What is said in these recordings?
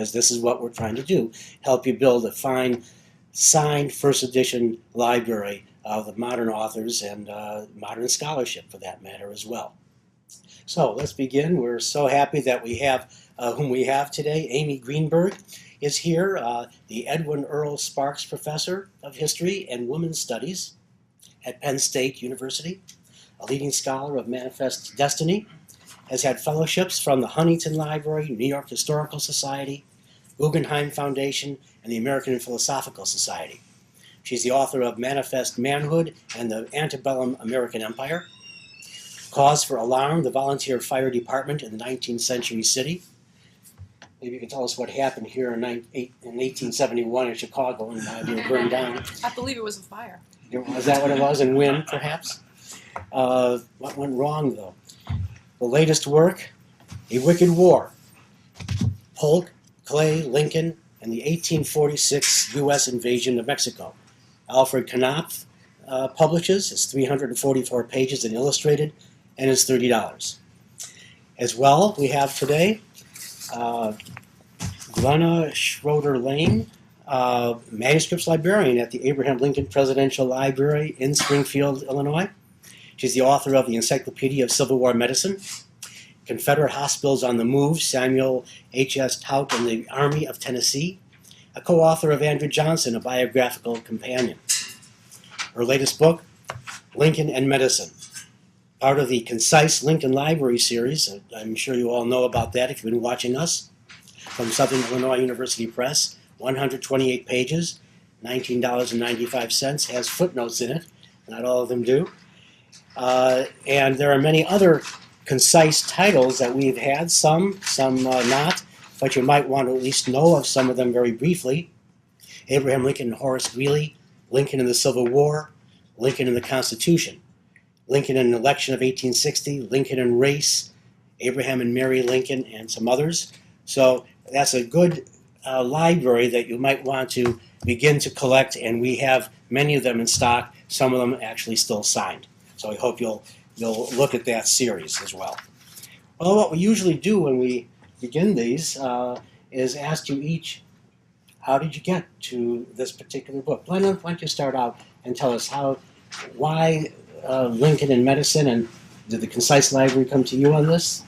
because this is what we're trying to do, help you build a fine, signed first edition library of the modern authors and modern scholarship for that matter as well. So let's begin. We're so happy that we have whom we have today. Amy Greenberg is here, the Edwin Earl Sparks Professor of History and Women's Studies at Penn State University, a leading scholar of Manifest Destiny, has had fellowships from the Huntington Library, New York Historical Society, Guggenheim Foundation, and the American Philosophical Society. She's the author of Manifest Manhood and the Antebellum American Empire, Cause for Alarm, the Volunteer Fire Department in the 19th Century City. Maybe you can tell us what happened here in 1871 in Chicago when they were burned down. I believe it was a fire. Was that what it was? And when, perhaps? What went wrong, though? The latest work, A Wicked War, Polk, Clay, Lincoln, and the 1846 U.S. invasion of Mexico. Alfred Knopf publishes. It's 344 pages and illustrated, and it's $30. As well, we have today Glenna SchroederLein, manuscripts librarian at the Abraham Lincoln Presidential Library in Springfield, Illinois. She's the author of the Encyclopedia of Civil War Medicine, Confederate Hospitals on the Move, Samuel H.S. Tout and the Army of Tennessee, a co-author of Andrew Johnson, a biographical companion. Her latest book, Lincoln and Medicine, part of the Concise Lincoln Library series. I'm sure you all know about that if you've been watching us, from Southern Illinois University Press, 128 pages, $19.95, has footnotes in it. Not all of them do. And there are many other concise titles that we've had, some not, but you might want to at least know of some of them very briefly. Abraham Lincoln and Horace Greeley, Lincoln in the Civil War, Lincoln in the Constitution, Lincoln in the Election of 1860, Lincoln in Race, Abraham and Mary Lincoln, and some others. So that's a good library that you might want to begin to collect, and we have many of them in stock, some of them actually still signed. So I hope you'll look at that series as well. Well, what we usually do when we begin these is ask you each, how did you get to this particular book? Glenna, why don't you start out and tell us why Lincoln and Medicine, and did the Concise Library come to you on this?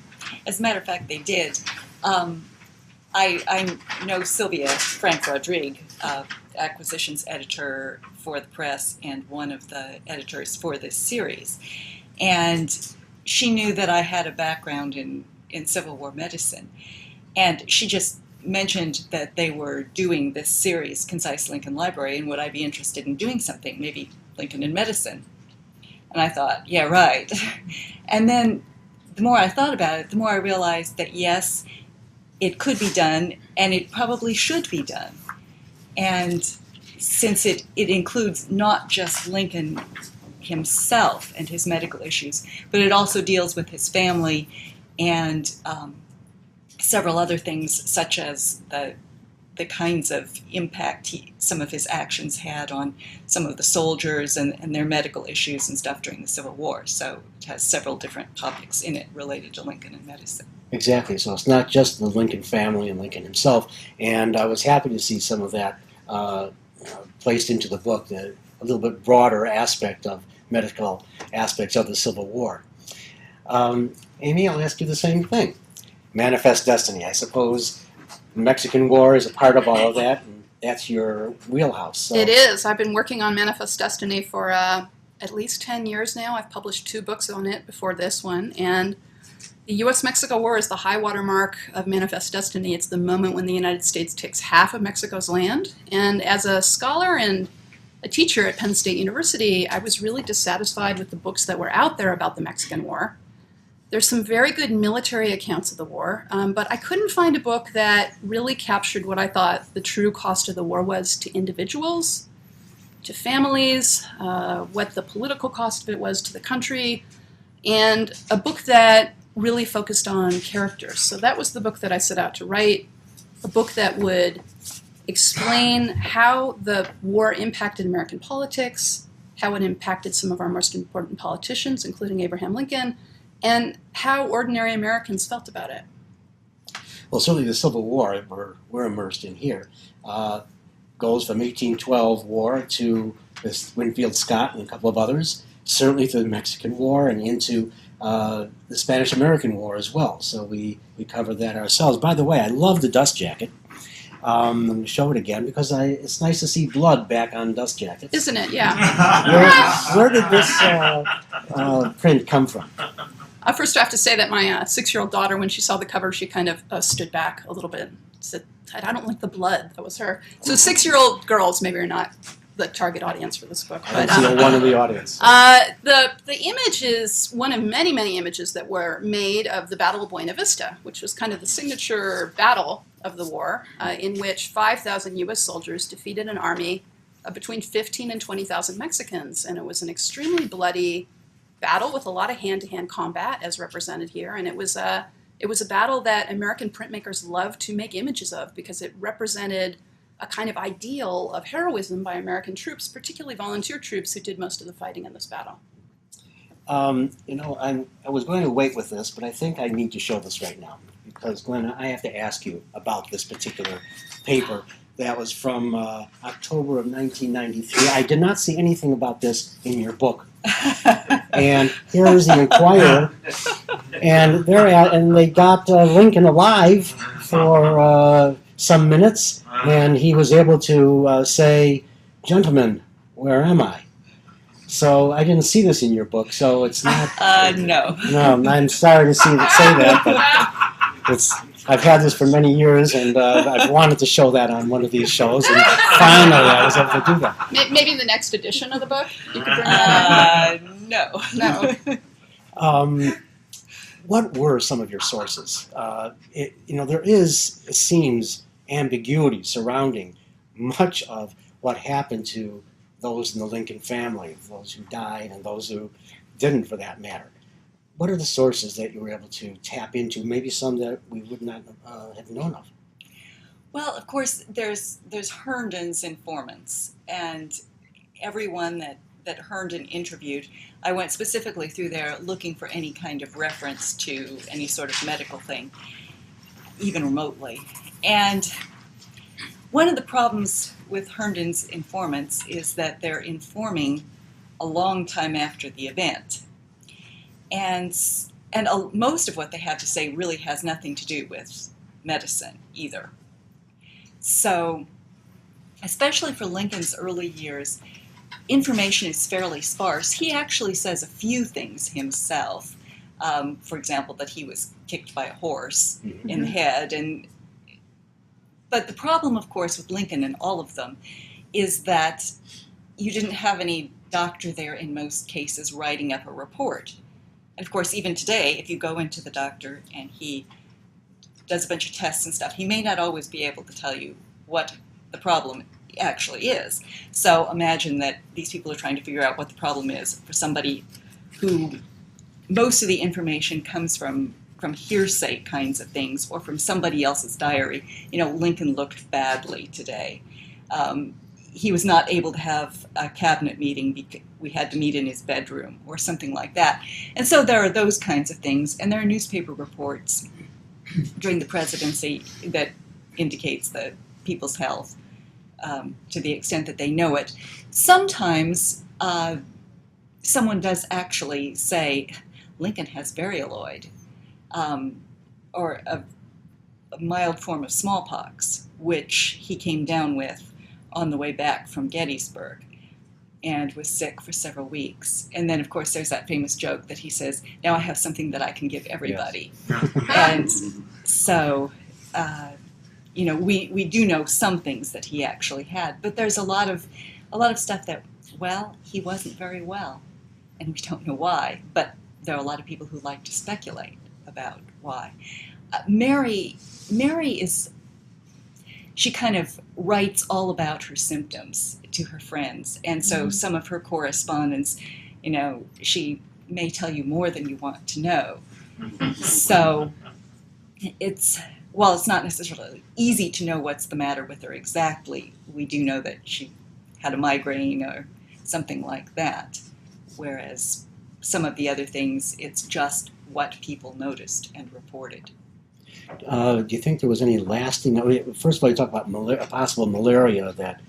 As a matter of fact, they did. I know Sylvia Frank-Rodrigue, acquisitions editor for the press and one of the editors for this series. And she knew that I had a background in Civil War medicine. And she just mentioned that they were doing this series, Concise Lincoln Library, and would I be interested in doing something, maybe Lincoln in Medicine? And I thought, yeah, right. And then the more I thought about it, the more I realized that yes, it could be done, and it probably should be done. And since it includes not just Lincoln himself and his medical issues, but it also deals with his family and several other things, such as the kinds of impact some of his actions had on some of the soldiers and their medical issues and stuff during the Civil War. So it has several different topics in it related to Lincoln and medicine. Exactly. So it's not just the Lincoln family and Lincoln himself. And I was happy to see some of that placed into the book, a little bit broader aspect of medical aspects of the Civil War. Amy, I'll ask you the same thing. Manifest Destiny. I suppose the Mexican War is a part of all of that, and that's your wheelhouse. So. It is. I've been working on Manifest Destiny for at least 10 years now. I've published 2 books on it before this one, and the U.S.-Mexico War is the high water mark of Manifest Destiny. It's the moment when the United States takes half of Mexico's land, and as a scholar and a teacher at Penn State University, I was really dissatisfied with the books that were out there about the Mexican War. There's some very good military accounts of the war, but I couldn't find a book that really captured what I thought the true cost of the war was to individuals, to families, what the political cost of it was to the country, and a book that really focused on characters. So that was the book that I set out to write, a book that would explain how the war impacted American politics, how it impacted some of our most important politicians, including Abraham Lincoln, and how ordinary Americans felt about it. Well, certainly the Civil War we're immersed in here goes from 1812 war to this Winfield Scott and a couple of others, certainly to the Mexican War and into the Spanish-American War as well. So we covered that ourselves. By the way, I love the dust jacket. I'm going to show it again because it's nice to see blood back on dust jackets. Isn't it? Yeah. Where did this print come from? I first have to say that my 6-year-old daughter, when she saw the cover, she kind of stood back a little bit. Said, "I don't like the blood." That was her. So 6-year-old girls maybe are not the target audience for this book. I see one in the audience. The image is one of many, many images that were made of the Battle of Buena Vista, which was kind of the signature battle of the war, in which 5,000 U.S. soldiers defeated an army of between 15 and 20,000 Mexicans. And it was an extremely bloody battle with a lot of hand-to-hand combat, as represented here. And it was a battle that American printmakers loved to make images of because it represented a kind of ideal of heroism by American troops, particularly volunteer troops who did most of the fighting in this battle. I was going to wait with this, but I think I need to show this right now because, Glenna, I have to ask you about this particular paper that was from October of 1993. I did not see anything about this in your book. And here's the Inquirer, and they got Lincoln alive for some minutes, and he was able to say, "Gentlemen, where am I?" So I didn't see this in your book, so it's not. No. No, I'm sorry to say that, but I've had this for many years, and I've wanted to show that on one of these shows, and finally I was able to do that. Maybe the next edition of the book you could bring that up. No. What were some of your sources? There is, it seems, ambiguity surrounding much of what happened to those in the Lincoln family, those who died and those who didn't, for that matter. What are the sources that you were able to tap into? Maybe some that we would not have known of. Well, of course, there's Herndon's informants, and everyone that Herndon interviewed, I went specifically through there looking for any kind of reference to any sort of medical thing, even remotely. And one of the problems with Herndon's informants is that they're informing a long time after the event. And most of what they have to say really has nothing to do with medicine either. So, especially for Lincoln's early years, information is fairly sparse. He actually says a few things himself. For example, that he was kicked by a horse in the head. But the problem, of course, with Lincoln and all of them is that you didn't have any doctor there in most cases writing up a report. And of course, even today, if you go into the doctor and he does a bunch of tests and stuff, he may not always be able to tell you what the problem actually is. So imagine that these people are trying to figure out what the problem is for somebody who most of the information comes from hearsay kinds of things or from somebody else's diary. Lincoln looked badly today. He was not able to have a cabinet meeting because we had to meet in his bedroom or something like that. And so there are those kinds of things, and there are newspaper reports during the presidency that indicates the people's health to the extent that they know it. Sometimes someone does actually say, Lincoln has varioloid, or a mild form of smallpox, which he came down with on the way back from Gettysburg and was sick for several weeks. And then, of course, there's that famous joke that he says, now I have something that I can give everybody. Yes. And so, we do know some things that he actually had, but there's a lot of stuff that, he wasn't very well, and we don't know why, but there are a lot of people who like to speculate about why. Mary she kind of writes all about her symptoms to her friends, and so some of her correspondence, she may tell you more than you want to know. So while it's not necessarily easy to know what's the matter with her exactly, we do know that she had a migraine or something like that, whereas some of the other things, it's just what people noticed and reported. Do you think there was any lasting? I mean, first of all, you talk about possible malaria that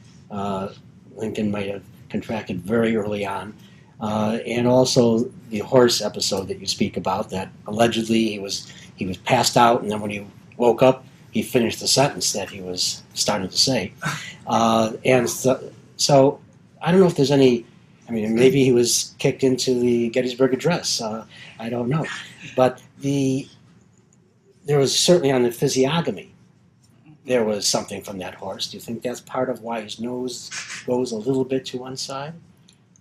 Lincoln might have contracted very early on, and also the horse episode that you speak about. That allegedly he was passed out, and then when he woke up, he finished the sentence that he was starting to say, and so I don't know if there's any. I mean, maybe he was kicked into the Gettysburg Address. I don't know, but there was certainly on the physiognomy, there was something from that horse. Do you think that's part of why his nose goes a little bit to one side?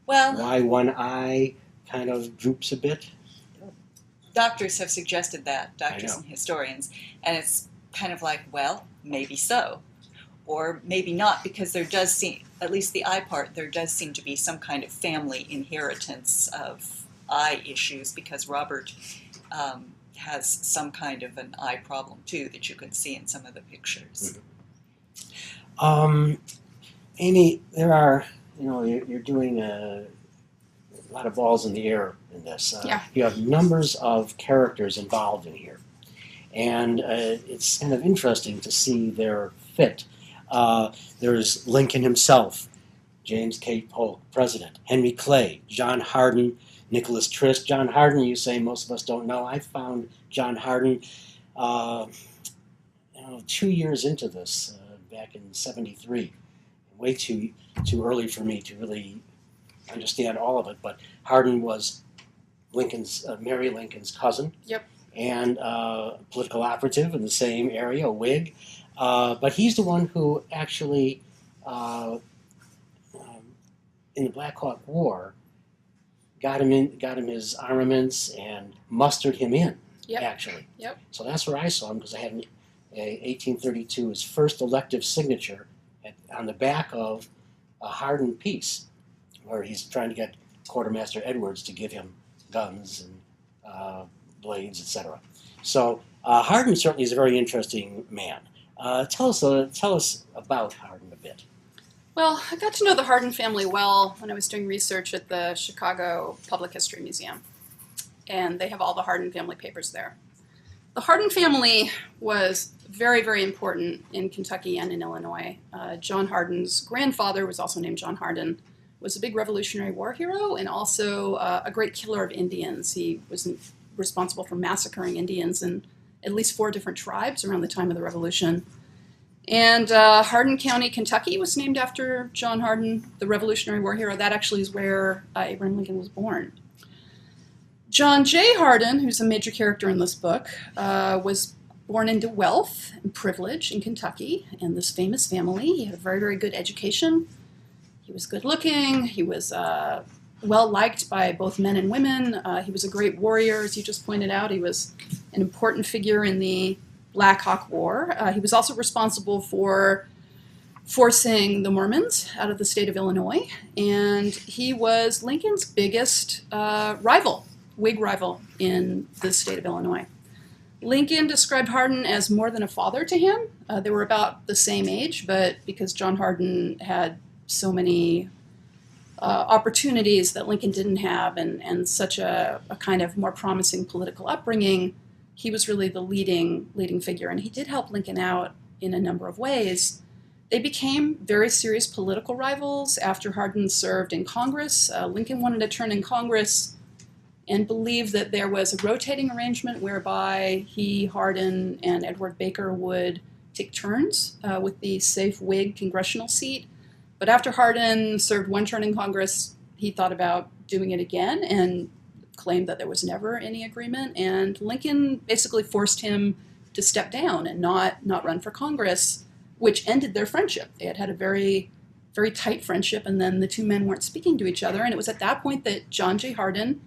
Well, Why one eye kind of droops a bit? doctors have suggested that, doctors and historians, and it's kind of like, well, maybe so. Or maybe not, because there does seem, at least the eye part, there does seem to be some kind of family inheritance of eye issues, because Robert has some kind of an eye problem too that you can see in some of the pictures. Amy, there are, you're doing a lot of balls in the air in this. Yeah. You have numbers of characters involved in here, and it's kind of interesting to see their fit. There's Lincoln himself, James K. Polk, President, Henry Clay, John Hardin, Nicholas Trist. John Hardin, you say most of us don't know. I found John Hardin 2 years into this, back in '73. Way too early for me to really understand all of it. But Hardin was Mary Lincoln's cousin. Yep. And political operative in the same area, a Whig. But he's the one who actually, in the Black Hawk War, got him his armaments and mustered him in. Yep. Actually. Yep. So that's where I saw him, because I had 1832, his first elective signature on the back of a Hardin piece, where he's trying to get Quartermaster Edwards to give him guns and blades, etc. So Hardin certainly is a very interesting man. Tell us about Hardin a bit. Well, I got to know the Hardin family well when I was doing research at the Chicago Public History Museum, and they have all the Hardin family papers there. The Hardin family was very, very important in Kentucky and in Illinois. John Hardin's grandfather was also named John Hardin, was a big Revolutionary War hero and also a great killer of Indians. He was responsible for massacring Indians in at least 4 different tribes around the time of the Revolution. And Hardin County, Kentucky was named after John Hardin, the Revolutionary War hero. That actually is where Abraham Lincoln was born. John J. Hardin, who's a major character in this book, was born into wealth and privilege in Kentucky in this famous family. He had a very, very good education. He was good looking. He was well liked by both men and women. He was a great warrior, as you just pointed out. He was an important figure in the Black Hawk War. He was also responsible for forcing the Mormons out of the state of Illinois, and he was Lincoln's biggest Whig rival in the state of Illinois. Lincoln described Hardin as more than a father to him. They were about the same age, but because John Hardin had so many opportunities that Lincoln didn't have, and such a kind of more promising political upbringing, he was really the leading figure, and he did help Lincoln out in a number of ways. They became very serious political rivals after Hardin served in Congress. Lincoln wanted a turn in Congress and believed that there was a rotating arrangement whereby he, Hardin, and Edward Baker would take turns with the safe Whig congressional seat. But after Hardin served 1 term in Congress, he thought about doing it again and claimed that there was never any agreement. And Lincoln basically forced him to step down and not run for Congress, which ended their friendship. They had a very, very tight friendship, and then the 2 men weren't speaking to each other. And it was at that point that John J. Hardin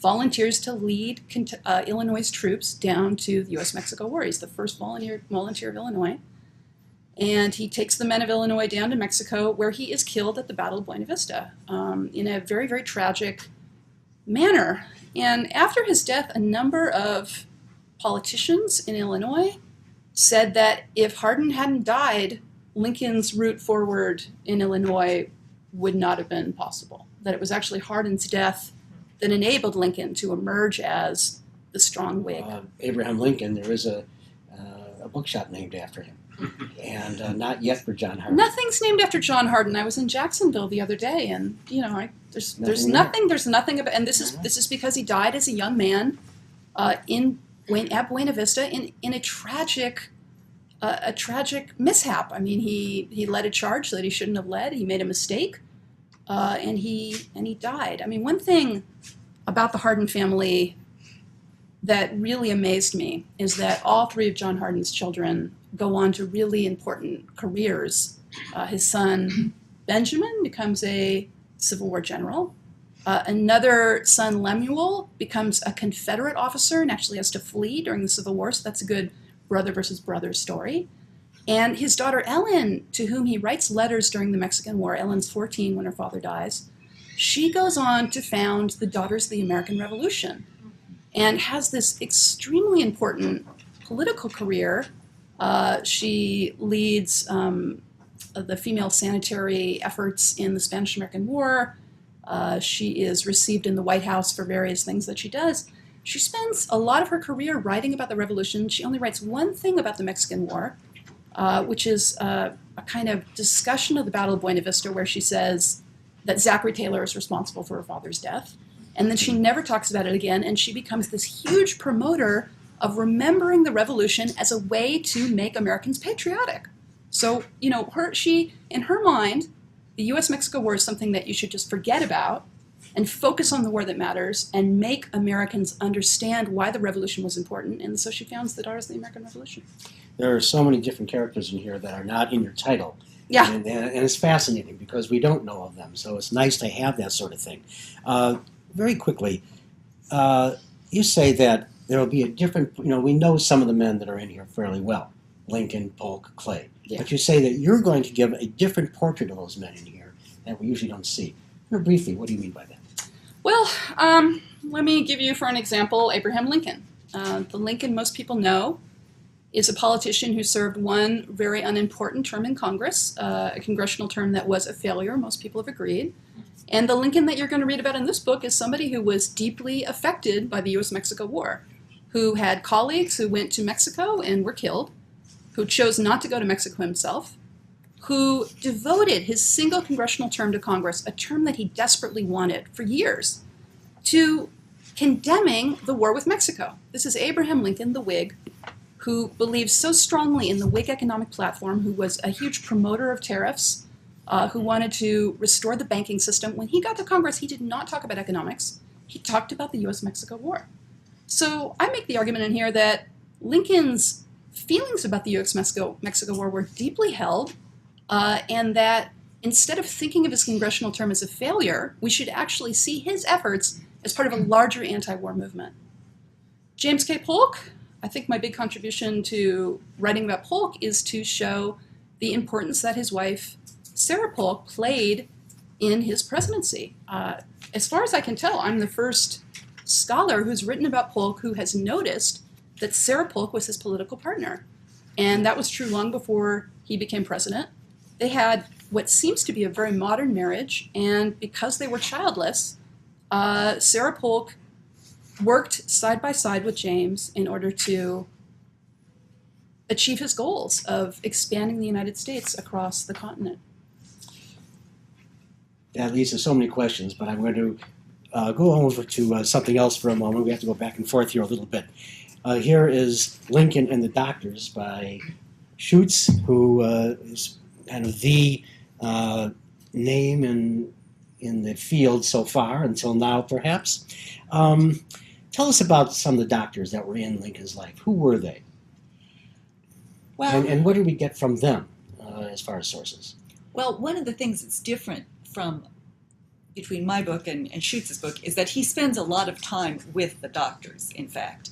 volunteers to lead Illinois' troops down to the U.S.-Mexico War. He's the first volunteer of Illinois. And he takes the men of Illinois down to Mexico, where he is killed at the Battle of Buena Vista in a very, very tragic manner. And after his death, a number of politicians in Illinois said that if Hardin hadn't died, Lincoln's route forward in Illinois would not have been possible. That it was actually Hardin's death that enabled Lincoln to emerge as the strong Whig. Abraham Lincoln, there is a a bookshop named after him, and not yet for John Hardin. Nothing's named after John Hardin. I was in Jacksonville the other day, and there's nothing about. And this is because he died as a young man, at Buena Vista in a tragic mishap. I mean, he led a charge that he shouldn't have led. He made a mistake, and he died. I mean, one thing about the Hardin family that really amazed me is that all three of John Hardin's children go on to really important careers. His son, Benjamin, becomes a Civil War general. Another son, Lemuel, becomes a Confederate officer and actually has to flee during the Civil War, so that's a good brother versus brother story. And his daughter, Ellen, to whom he writes letters during the Mexican War, Ellen's 14 when her father dies, she goes on to found the Daughters of the American Revolution and has this extremely important political career. She leads the female sanitary efforts in the Spanish-American War. She is received in the White House for various things that she does. She spends a lot of her career writing about the Revolution. She only writes one thing about the Mexican War, which is a kind of discussion of the Battle of Buena Vista, where she says that Zachary Taylor is responsible for her father's death. And then she never talks about it again, and she becomes this huge promoter of remembering the Revolution as a way to make Americans patriotic. So, in her mind, the U.S.-Mexico War is something that you should just forget about and focus on the war that matters and make Americans understand why the Revolution was important. And so she founds the Daughters of the American Revolution. There are so many different characters in here that are not in your title. Yeah. And it's fascinating because we don't know of them. So it's nice to have that sort of thing. Very quickly, you say that there will be a different, we know some of the men that are in here fairly well, Lincoln, Polk, Clay. Yeah. But you say that you're going to give a different portrait of those men in here that we usually don't see. Briefly, what do you mean by that? Well, let me give you, for an example, Abraham Lincoln. The Lincoln most people know is a politician who served one very unimportant term in Congress, a congressional term that was a failure, most people have agreed. And the Lincoln that you're going to read about in this book is somebody who was deeply affected by the U.S.-Mexico War, who had colleagues who went to Mexico and were killed, who chose not to go to Mexico himself, who devoted his single congressional term to Congress, a term that he desperately wanted for years, to condemning the war with Mexico. This is Abraham Lincoln, the Whig, who believed so strongly in the Whig economic platform, who was a huge promoter of tariffs, who wanted to restore the banking system. When he got to Congress, he did not talk about economics. He talked about the U.S.-Mexico War. So I make the argument in here that Lincoln's feelings about the U.S.-Mexico War were deeply held, and that instead of thinking of his congressional term as a failure, we should actually see his efforts as part of a larger anti-war movement. James K. Polk, I think my big contribution to writing about Polk is to show the importance that his wife, Sarah Polk, played in his presidency. As far as I can tell, I'm the first scholar who's written about Polk who has noticed that Sarah Polk was his political partner. And that was true long before he became president. They had what seems to be a very modern marriage, and because they were childless, Sarah Polk worked side by side with James in order to achieve his goals of expanding the United States across the continent. That leads to so many questions, but I'm going to go over to something else for a moment. We have to go back and forth here a little bit. Here is Lincoln and the Doctors by Schutz, who is kind of the name in the field so far, until now perhaps. Tell us about some of the doctors that were in Lincoln's life. Who were they? Well, And what did we get from them as far as sources? Well, one of the things that's different between my book and Schutz's book is that he spends a lot of time with the doctors, in fact.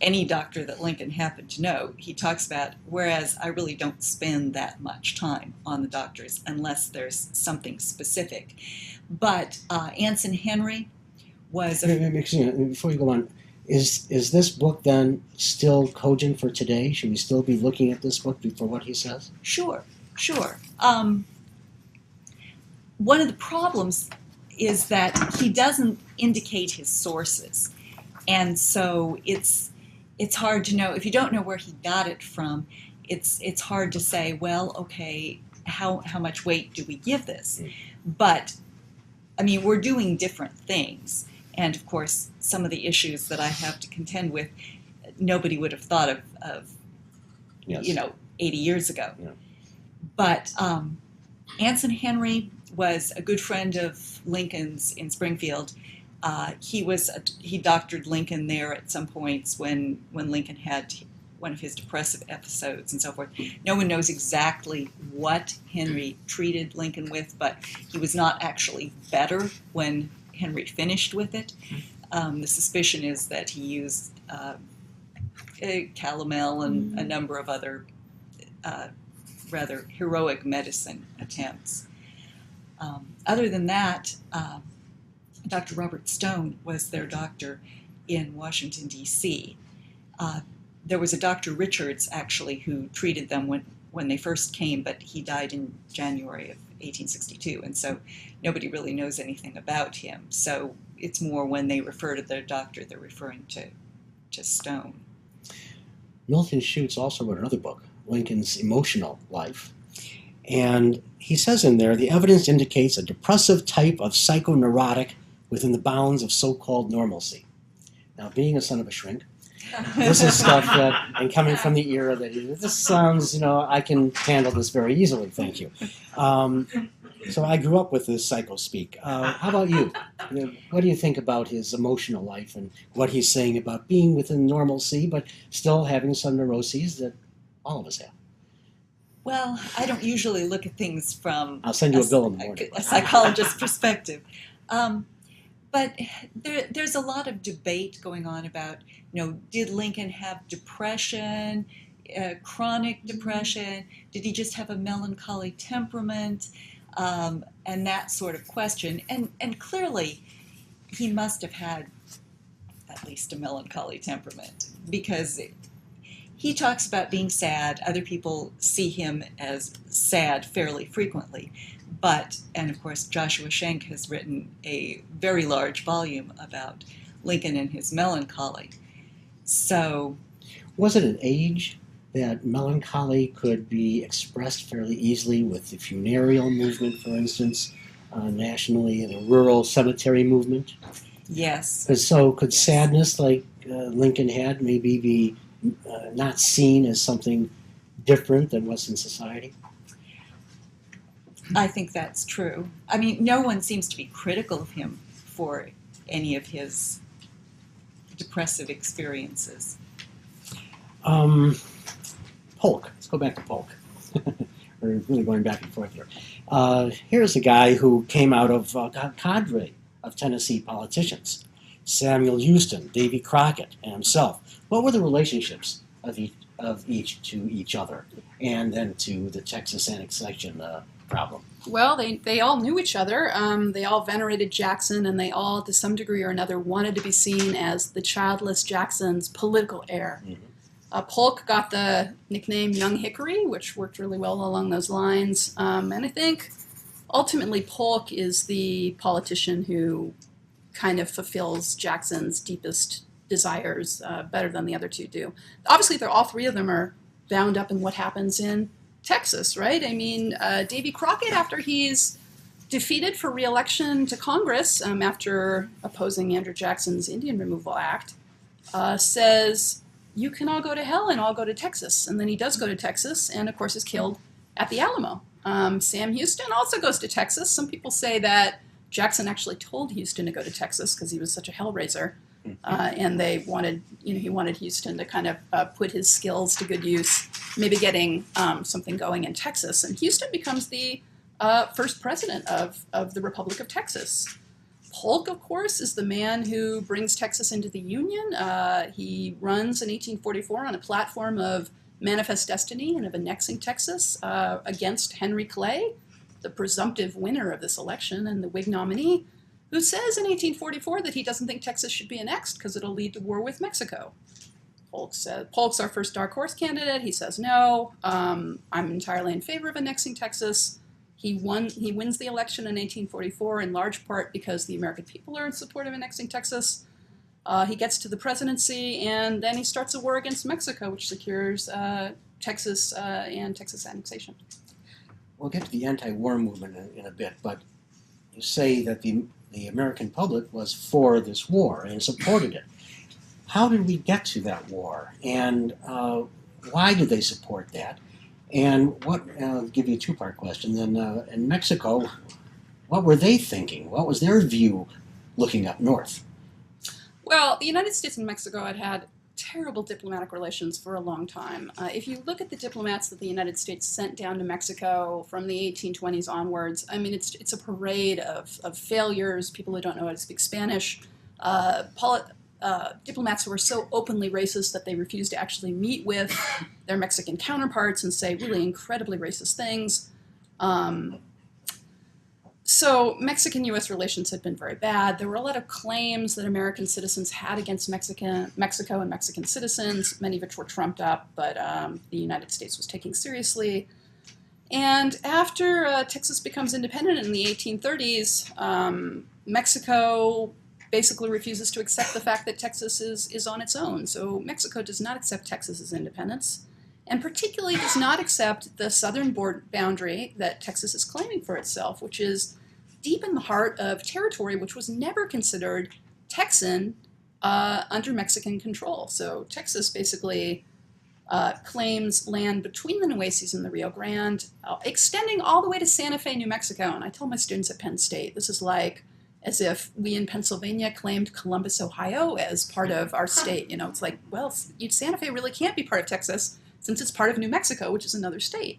Any doctor that Lincoln happened to know, he talks about, whereas I really don't spend that much time on the doctors unless there's something specific. But Anson Henry was... Before you go on, is this book then still cogent for today? Should we still be looking at this book for what he says? Sure. One of the problems is that he doesn't indicate his sources. And so it's it's hard to know if you don't know where he got it from. It's hard to say, well, okay, how much weight do we give this? But I mean, we're doing different things, and of course, some of the issues that I have to contend with, nobody would have thought of Yes. 80 years ago. Yeah. But Anson Henry was a good friend of Lincoln's in Springfield. He doctored Lincoln there at some points when Lincoln had one of his depressive episodes and so forth. No one knows exactly what Henry treated Lincoln with, but he was not actually better when Henry finished with it. The suspicion is that he used calomel and a number of other rather heroic medicine attempts. Other than that, Dr. Robert Stone was their doctor in Washington, D.C. There was a Dr. Richards, actually, who treated them when they first came, but he died in January of 1862, and so nobody really knows anything about him. So it's more when they refer to their doctor, they're referring to Stone. Milton Schutz also wrote another book, Lincoln's Emotional Life. And he says in there, the evidence indicates a depressive type of psychoneurotic within the bounds of so-called normalcy. Now, being a son of a shrink, this is stuff that, and coming from the era that, this sounds, I can handle this very easily, thank you. So I grew up with this psycho-speak. How about you? What do you think about his emotional life and what he's saying about being within normalcy, but still having some neuroses that all of us have? Well, I don't usually look at things from I'll send you a bill in the morning. a psychologist's perspective. But there's a lot of debate going on about, did Lincoln have depression, chronic depression? Did he just have a melancholy temperament? And that sort of question. And clearly, he must have had at least a melancholy temperament, because he talks about being sad. Other people see him as sad fairly frequently. And of course, Joshua Schenck has written a very large volume about Lincoln and his melancholy. So, was it an age that melancholy could be expressed fairly easily with the funereal movement, for instance, nationally, the rural cemetery movement? Yes. So could Yes. sadness like Lincoln had maybe be not seen as something different than Western society? I think that's true. I mean, no one seems to be critical of him for any of his depressive experiences. Polk. Let's go back to Polk. We're really going back and forth here. Here's a guy who came out of a cadre of Tennessee politicians. Samuel Houston, Davy Crockett, and himself. What were the relationships of each to each other, and then to the Texas annexation problem? Well, they all knew each other. They all venerated Jackson, and they all, to some degree or another, wanted to be seen as the childless Jackson's political heir. Mm-hmm. Polk got the nickname Young Hickory, which worked really well along those lines. And I think ultimately Polk is the politician who kind of fulfills Jackson's deepest desires better than the other two do. Obviously, all three of them are bound up in what happens in Texas, right? I mean, Davy Crockett, after he's defeated for re-election to Congress after opposing Andrew Jackson's Indian Removal Act, says, you can all go to hell and I'll go to Texas. And then he does go to Texas and, of course, is killed at the Alamo. Sam Houston also goes to Texas. Some people say that Jackson actually told Houston to go to Texas because he was such a hellraiser. And they wanted, he wanted Houston to kind of put his skills to good use, maybe getting something going in Texas. And Houston becomes the first president of the Republic of Texas. Polk, of course, is the man who brings Texas into the Union. He runs in 1844 on a platform of manifest destiny and of annexing Texas against Henry Clay, the presumptive winner of this election and the Whig nominee, who says in 1844 that he doesn't think Texas should be annexed because it'll lead to war with Mexico. Polk's our first dark horse candidate. He says, no, I'm entirely in favor of annexing Texas. He wins the election in 1844 in large part because the American people are in support of annexing Texas. He gets to the presidency, and then he starts a war against Mexico, which secures Texas and Texas annexation. We'll get to the anti-war movement in a bit, but you say that the American public was for this war and supported it. How did we get to that war, and why did they support that? And what? I'll give you a two-part question. Then in Mexico, what were they thinking? What was their view looking up north? Well, the United States and Mexico had terrible diplomatic relations for a long time. If you look at the diplomats that the United States sent down to Mexico from the 1820s onwards, I mean, it's a parade of failures, people who don't know how to speak Spanish, diplomats who are so openly racist that they refuse to actually meet with their Mexican counterparts and say really incredibly racist things. So Mexican-U.S. relations had been very bad. There were a lot of claims that American citizens had against Mexico and Mexican citizens, many of which were trumped up, but the United States was taking seriously. And after Texas becomes independent in the 1830s, Mexico basically refuses to accept the fact that Texas is on its own. So Mexico does not accept Texas's independence, and particularly does not accept the southern boundary that Texas is claiming for itself, which is deep in the heart of territory which was never considered Texan under Mexican control. So Texas basically claims land between the Nueces and the Rio Grande, extending all the way to Santa Fe, New Mexico. And I tell my students at Penn State, this is like as if we in Pennsylvania claimed Columbus, Ohio as part of our state. You know, it's like, well, Santa Fe really can't be part of Texas since it's part of New Mexico, which is another state.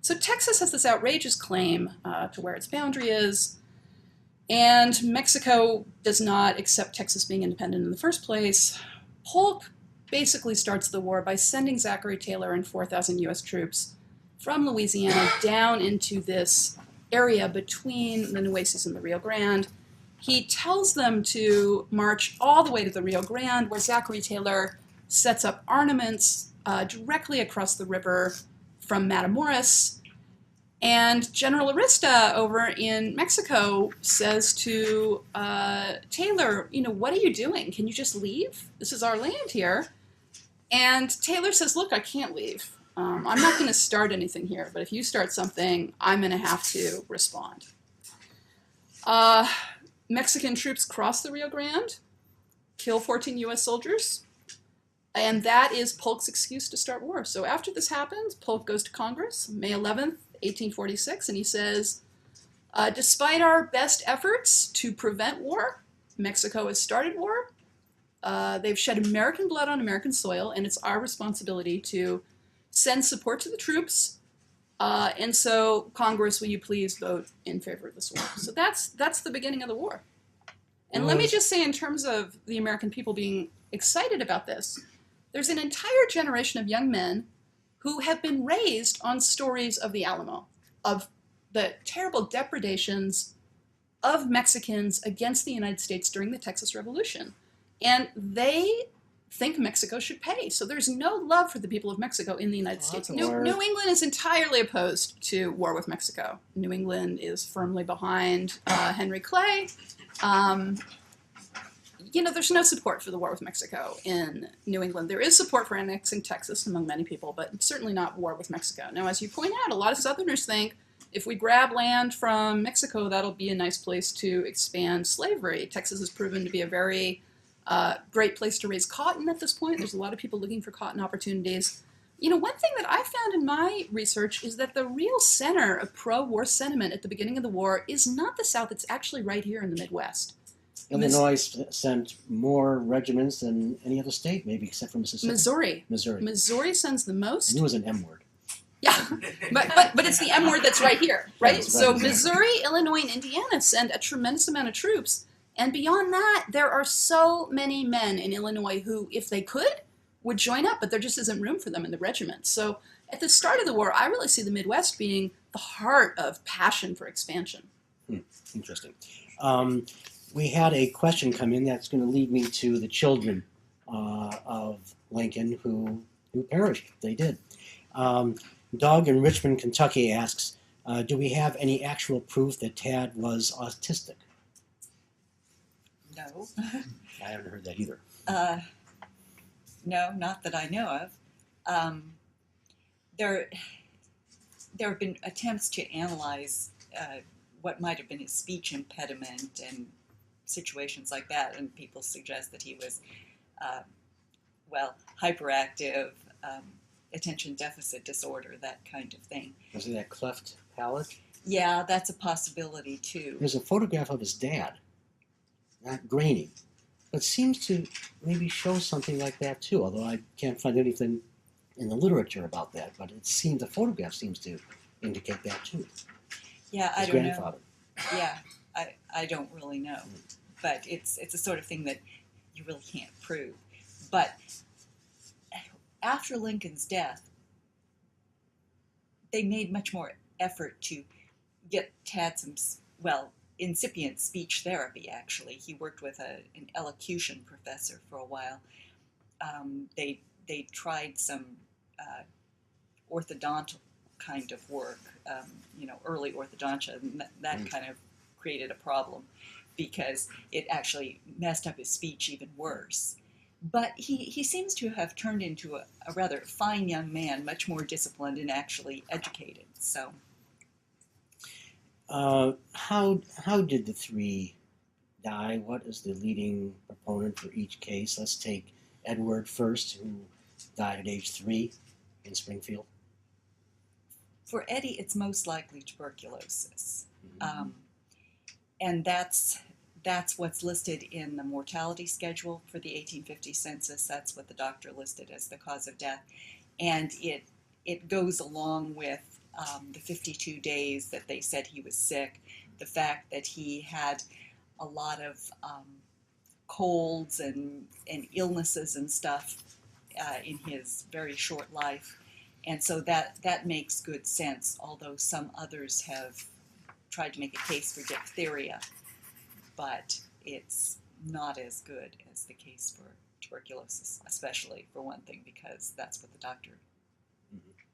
So Texas has this outrageous claim to where its boundary is, and Mexico does not accept Texas being independent in the first place. Polk basically starts the war by sending Zachary Taylor and 4,000 U.S. troops from Louisiana down into this area between the Nueces and the Rio Grande. He tells them to march all the way to the Rio Grande, where Zachary Taylor sets up armaments directly across the river from Matamoros. And General Arista over in Mexico says to Taylor, you know, what are you doing? Can you just leave? This is our land here. And Taylor says, look, I can't leave. I'm not going to start anything here, but if you start something, I'm going to have to respond. Mexican troops cross the Rio Grande, kill 14 U.S. soldiers, and that is Polk's excuse to start war. So after this happens, Polk goes to Congress, May 11th, 1846, and he says, despite our best efforts to prevent war, Mexico has started war. They've shed American blood on American soil, and it's our responsibility to send support to the troops. And so, Congress, will you please vote in favor of this war? So that's the beginning of the war. And let me just say, in terms of the American people being excited about this, there's an entire generation of young men who have been raised on stories of the Alamo, of the terrible depredations of Mexicans against the United States during the Texas Revolution. And they think Mexico should pay. So there's no love for the people of Mexico in the United States. New England is entirely opposed to war with Mexico. New England is firmly behind Henry Clay. You know, there's no support for the war with Mexico in New England. There is support for annexing Texas among many people, but certainly not war with Mexico. Now, as you point out, a lot of Southerners think if we grab land from Mexico, that'll be a nice place to expand slavery. Texas has proven to be a very great place to raise cotton at this point. There's a lot of people looking for cotton opportunities. You know, one thing that I found in my research is that the real center of pro-war sentiment at the beginning of the war is not the South, it's actually right here in the Midwest. Illinois sent more regiments than any other state, maybe except for Mississippi. Missouri sends the most. I knew it was an M word. Yeah, but it's the M word that's right here, right? Right, So exactly. Missouri, Illinois, and Indiana send a tremendous amount of troops. And beyond that, there are so many men in Illinois who, if they could, would join up, but there just isn't room for them in the regiment. So at the start of the war, I really see the Midwest being the heart of passion for expansion. Interesting. We had a question come in that's going to lead me to the children of Lincoln who perished. They did. Doug in Richmond, Kentucky asks, do we have any actual proof that Tad was autistic? No. I haven't heard that either. No, not that I know of. There have been attempts to analyze what might have been his speech impediment and situations like that, and people suggest that he was, hyperactive, attention deficit disorder, that kind of thing. Was it that cleft palate? Yeah, that's a possibility too. There's a photograph of his dad, not grainy, but seems to maybe show something like that too, although I can't find anything in the literature about that, but the photograph seems to indicate that too. Yeah, I His don't grandfather. know. Yeah, I don't really know, but it's a sort of thing that you really can't prove. But after Lincoln's death, they made much more effort to get Tad some, incipient speech therapy, actually. He worked with an elocution professor for a while. They tried some orthodontal kind of work, early orthodontia, and that kind of created a problem because it actually messed up his speech even worse. But he seems to have turned into a rather fine young man, much more disciplined and actually educated. So, how did the three die? What is the leading proponent for each case? Let's take Edward first, who died at age 3 in Springfield. For Eddie, it's most likely tuberculosis, and that's what's listed in the mortality schedule for the 1850 census. That's what the doctor listed as the cause of death, and it goes along with the 52 days that they said he was sick, the fact that he had a lot of colds and illnesses and stuff in his very short life. And so that makes good sense, although some others have tried to make a case for diphtheria, but it's not as good as the case for tuberculosis, especially for one thing, because that's what the doctor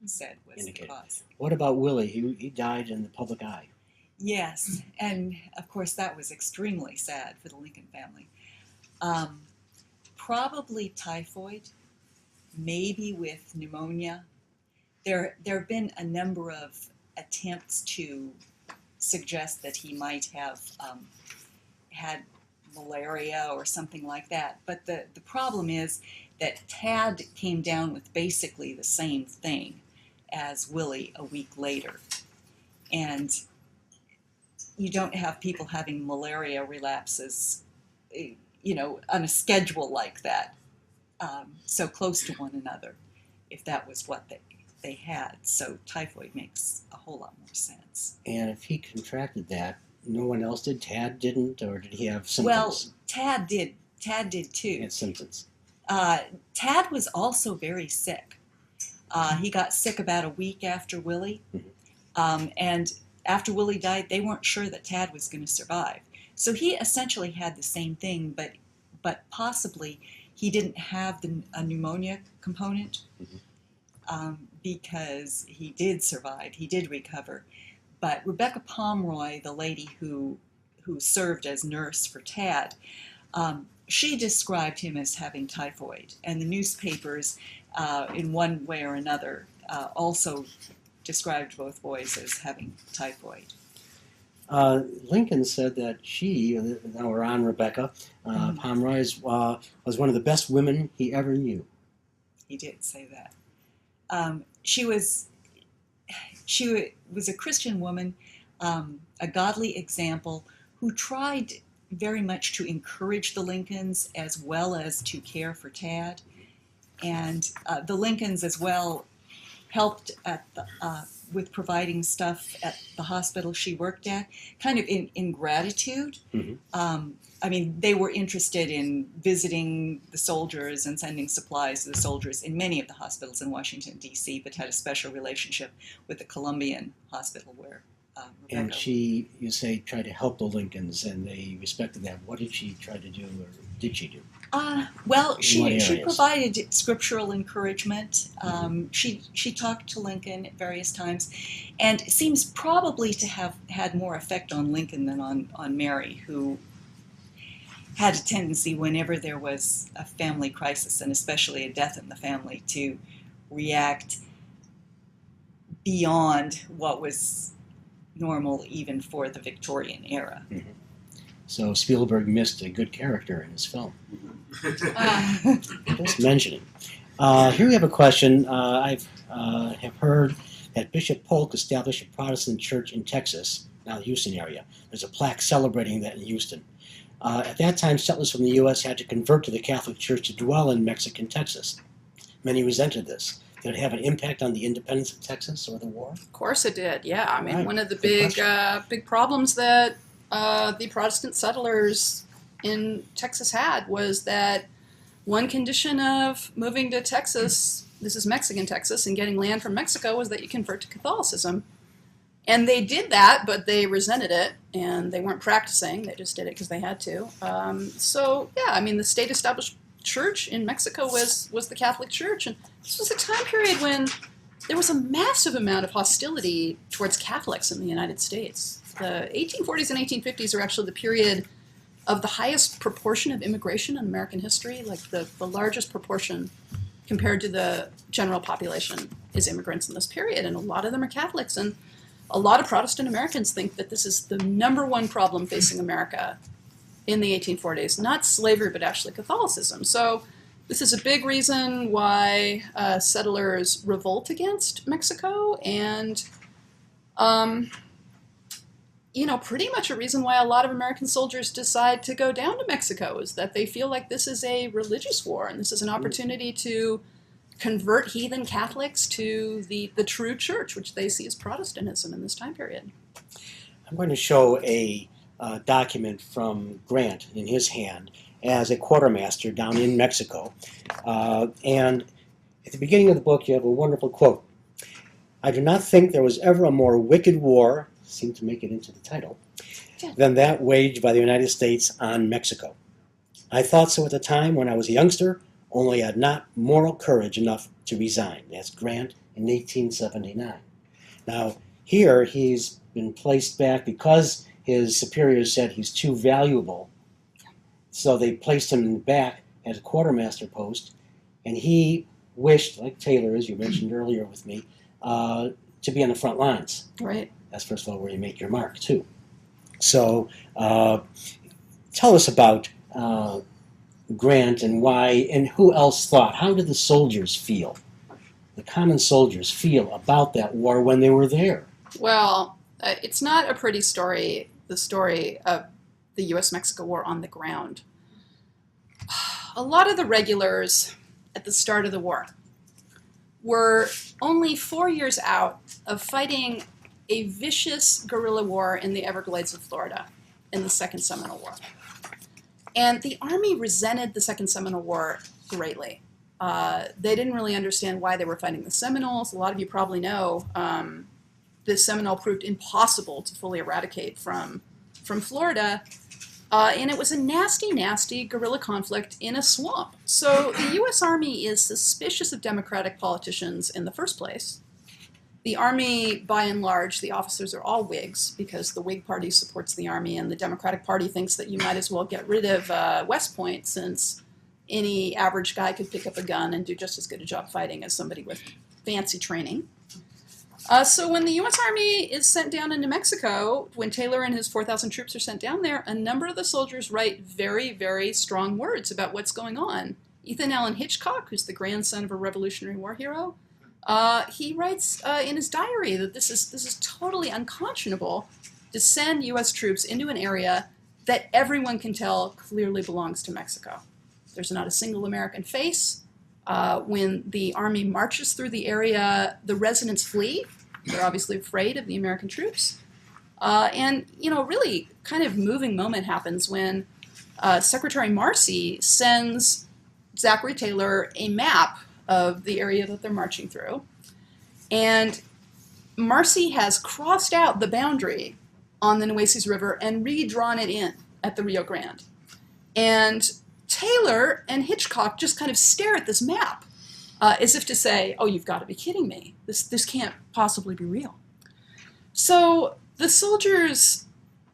said was Indicated. the cause. What about Willie? He died in the public eye. Yes, and of course that was extremely sad for the Lincoln family. Probably typhoid, maybe with pneumonia. There have been a number of attempts to suggest that he might have had malaria or something like that. But the problem is that Tad came down with basically the same thing as Willie a week later. And you don't have people having malaria relapses, on a schedule like that, so close to one another, if that was what they had. So typhoid makes a whole lot more sense. And if he contracted that, no one else did? Tad didn't? Or did he have symptoms? Well, Tad did. Tad did too. He had symptoms. Tad was also very sick. He got sick about a week after Willie. And after Willie died, they weren't sure that Tad was going to survive. So he essentially had the same thing, but possibly he didn't have a pneumonia component because he did survive. He did recover. But Rebecca Pomeroy, the lady who served as nurse for Tad, she described him as having typhoid. And the newspapers, in one way or another, also described both boys as having typhoid. Lincoln said that she, now we're on Rebecca, Pomeroy was one of the best women he ever knew. He did say that. She was a Christian woman, a godly example, who tried very much to encourage the Lincolns as well as to care for Tad. And the Lincolns as well helped at with providing stuff at the hospital she worked at, kind of in gratitude. I mean, they were interested in visiting the soldiers and sending supplies to the soldiers in many of the hospitals in Washington, D.C., but had a special relationship with the Columbian Hospital where Rebecca... And she, you say, tried to help the Lincolns, and they respected that. What did she try to do, or did she do? Well, she areas? provided scriptural encouragement. She talked to Lincoln at various times, and seems probably to have had more effect on Lincoln than on Mary, who had a tendency whenever there was a family crisis, and especially a death in the family, to react beyond what was normal even for the Victorian era. Mm-hmm. So Spielberg missed a good character in his film. Just mentioning. Here we have a question. I have heard that Bishop Polk established a Protestant church in Texas, now the Houston area. There's a plaque celebrating that in Houston. At that time, settlers from the U.S. had to convert to the Catholic Church to dwell in Mexican Texas. Many resented this. Did it have an impact on the independence of Texas or the war? Of course it did, yeah. I mean, Right. one of the Good big problems that the Protestant settlers in Texas had was that one condition of moving to Texas, this is Mexican Texas, and getting land from Mexico was that you convert to Catholicism. And they did that, but they resented it, and they weren't practicing. They just did it because they had to. So, yeah, I mean, the state-established church in Mexico was the Catholic Church. And this was a time period when there was a massive amount of hostility towards Catholics in the United States. The 1840s and 1850s are actually the period of the highest proportion of immigration in American history. Like the largest proportion compared to the general population is immigrants in this period, and a lot of them are Catholics. And a lot of Protestant Americans think that this is the number one problem facing America in the 1840s, not slavery, but actually Catholicism. So this is a big reason why settlers revolt against Mexico, and pretty much a reason why a lot of American soldiers decide to go down to Mexico is that they feel like this is a religious war, and this is an opportunity to convert heathen Catholics to the true church, which they see as Protestantism in this time period. I'm going to show a document from Grant in his hand as a quartermaster down in Mexico. And at the beginning of the book, you have a wonderful quote. "I do not think there was ever a more wicked war," seemed to make it into the title, "than that waged by the United States on Mexico. I thought so at the time when I was a youngster, only I had not moral courage enough to resign." That's Grant in 1879. Now, here he's been placed back because his superiors said he's too valuable. So they placed him back at a quartermaster post, and he wished, like Taylor, as you mentioned earlier with me, to be on the front lines. Right. That's, first of all, where you make your mark, too. So tell us about Grant and why, and who else thought. How did the soldiers feel, the common soldiers feel about that war when they were there? Well, it's not a pretty story, the story of the U.S.-Mexico War on the ground. A lot of the regulars at the start of the war were only 4 years out of fighting a vicious guerrilla war in the Everglades of Florida in the Second Seminole War. And the Army resented the Second Seminole War greatly. They didn't really understand why they were fighting the Seminoles. A lot of you probably know the Seminole proved impossible to fully eradicate from Florida. And it was a nasty, nasty guerrilla conflict in a swamp. So the U.S. Army is suspicious of Democratic politicians in the first place. The Army, by and large, the officers are all Whigs because the Whig Party supports the Army, and the Democratic Party thinks that you might as well get rid of West Point, since any average guy could pick up a gun and do just as good a job fighting as somebody with fancy training. So when the U.S. Army is sent down into Mexico, when Taylor and his 4,000 troops are sent down there, a number of the soldiers write very, very strong words about what's going on. Ethan Allen Hitchcock, who's the grandson of a Revolutionary War hero, he writes in his diary that this is totally unconscionable to send U.S. troops into an area that everyone can tell clearly belongs to Mexico. There's not a single American face. When the Army marches through the area, the residents flee. They're obviously afraid of the American troops. And, really kind of moving moment happens when Secretary Marcy sends Zachary Taylor a map of the area that they're marching through. And Marcy has crossed out the boundary on the Nueces River and redrawn it in at the Rio Grande. And Taylor and Hitchcock just kind of stare at this map as if to say, oh, you've got to be kidding me. This can't possibly be real. So the soldiers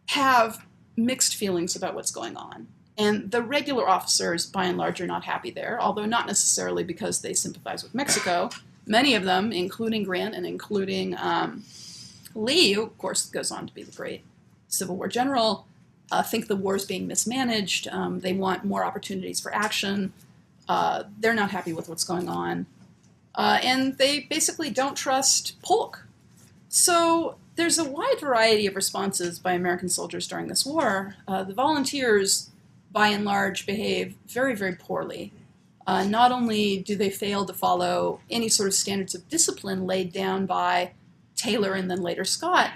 have mixed feelings about what's going on. And the regular officers, by and large, are not happy there, although not necessarily because they sympathize with Mexico. Many of them, including Grant and including Lee, who of course goes on to be the great Civil War general, think the war is being mismanaged. They want more opportunities for action. They're not happy with what's going on. And they basically don't trust Polk. So there's a wide variety of responses by American soldiers during this war. The volunteers, by and large, behave very, very poorly. Not only do they fail to follow any sort of standards of discipline laid down by Taylor and then later Scott,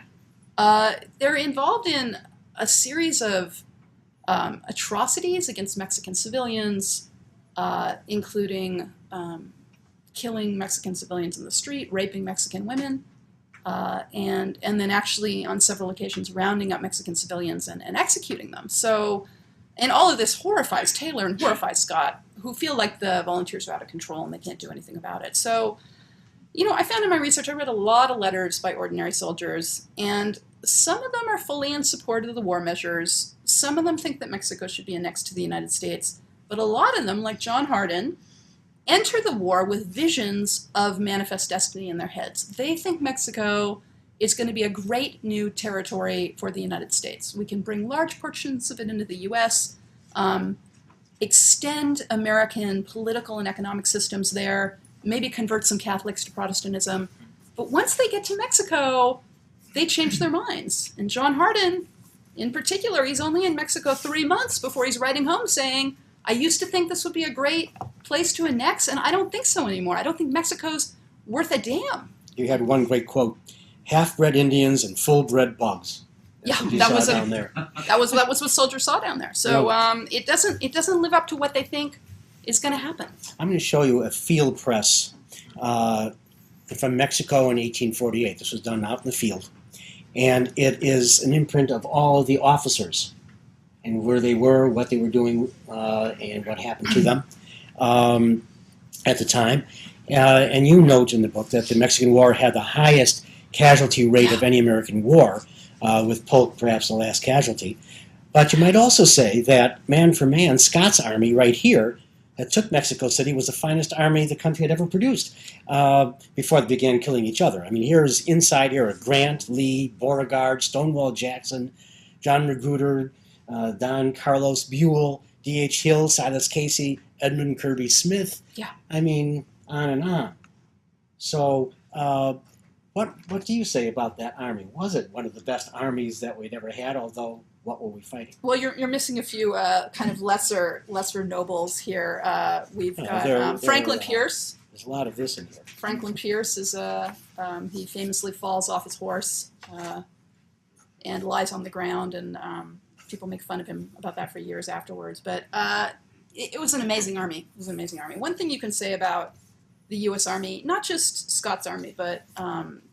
they're involved in a series of atrocities against Mexican civilians, including killing Mexican civilians in the street, raping Mexican women, and then actually on several occasions rounding up Mexican civilians and executing them. So, and all of this horrifies Taylor and horrifies Scott, who feel like the volunteers are out of control and they can't do anything about it. So, I found in my research, I read a lot of letters by ordinary soldiers, and some of them are fully in support of the war measures. Some of them think that Mexico should be annexed to the United States, but a lot of them, like John Hardin, enter the war with visions of manifest destiny in their heads. They think Mexico is going to be a great new territory for the United States. We can bring large portions of it into the U.S., extend American political and economic systems there, maybe convert some Catholics to Protestantism. But once they get to Mexico, they change their minds. And John Hardin, in particular, he's only in Mexico 3 months before he's writing home saying, I used to think this would be a great place to annex, and I don't think so anymore. I don't think Mexico's worth a damn. You had one great quote: half-bred Indians and full-bred bugs. Yeah, That's what you that saw was down there. that was what soldiers saw down there. So it doesn't live up to what they think is going to happen. I'm going to show you a field press from Mexico in 1848. This was done out in the field. And it is an imprint of all of the officers and where they were, what they were doing, and what happened to them at the time. And you note in the book that the Mexican War had the highest casualty rate of any American war, with Polk perhaps the last casualty. But you might also say that, man for man, Scott's army right here that took Mexico City was the finest army the country had ever produced before they began killing each other. I mean, here's inside here are Grant, Lee, Beauregard, Stonewall Jackson, John Magruder, Don Carlos Buell, D.H. Hill, Silas Casey, Edmund Kirby Smith. Yeah. I mean, on and on. So what do you say about that army? Was it one of the best armies that we'd ever had, although what were we fighting? Well, you're missing a few kind of lesser nobles here. We've got Franklin Pierce. There's a lot of this in here. Franklin Pierce is he famously falls off his horse and lies on the ground, and people make fun of him about that for years afterwards. But it was an amazing army. It was an amazing army. One thing you can say about the U.S. Army, not just Scott's army, but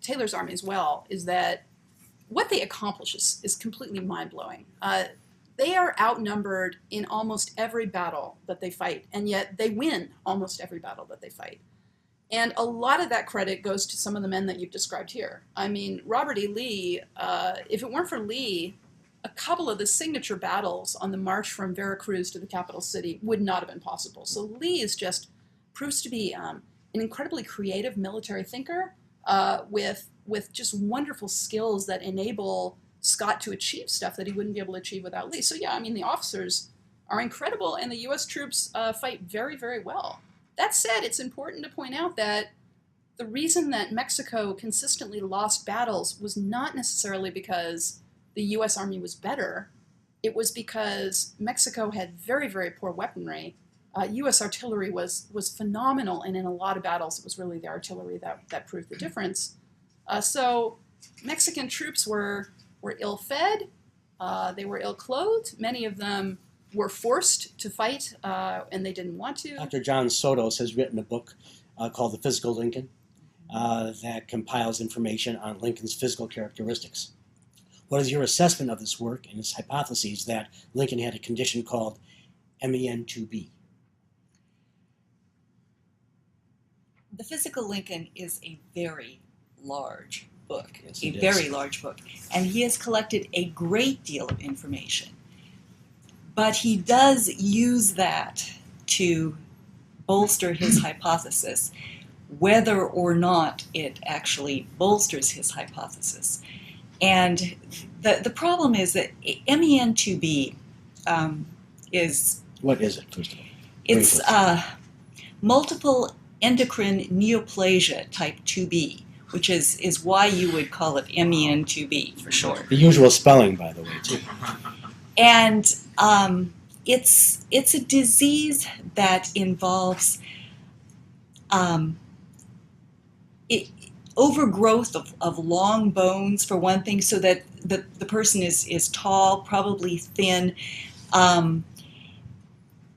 Taylor's army as well, is that what they accomplish is completely mind-blowing. They are outnumbered in almost every battle that they fight, and yet they win almost every battle that they fight. And a lot of that credit goes to some of the men that you've described here. I mean, Robert E. Lee, if it weren't for Lee, a couple of the signature battles on the march from Veracruz to the capital city would not have been possible. So Lee proves to be an incredibly creative military thinker with just wonderful skills that enable Scott to achieve stuff that he wouldn't be able to achieve without Lee. So yeah, I mean, the officers are incredible, and the U.S. troops fight very, very well. That said, it's important to point out that the reason that Mexico consistently lost battles was not necessarily because the U.S. Army was better. It was because Mexico had very, very poor weaponry. U.S. artillery was phenomenal, and in a lot of battles, it was really the artillery that proved the difference. So Mexican troops were ill-fed, they were ill-clothed. Many of them were forced to fight, and they didn't want to. Dr. John Sotos has written a book called The Physical Lincoln that compiles information on Lincoln's physical characteristics. What is your assessment of this work and its hypotheses that Lincoln had a condition called MEN2B? The Physical Lincoln is a very large book, Yes, a it is. very large book, and he has collected a great deal of information. But he does use that to bolster his hypothesis, whether or not it actually bolsters his hypothesis. And the problem is that MEN2B is... What is it, first of all? It's multiple endocrine neoplasia type 2B, which is why you would call it MEN2B for short. The usual spelling, by the way, too. And it's a disease that involves overgrowth of long bones, for one thing, so that the person is tall, probably thin.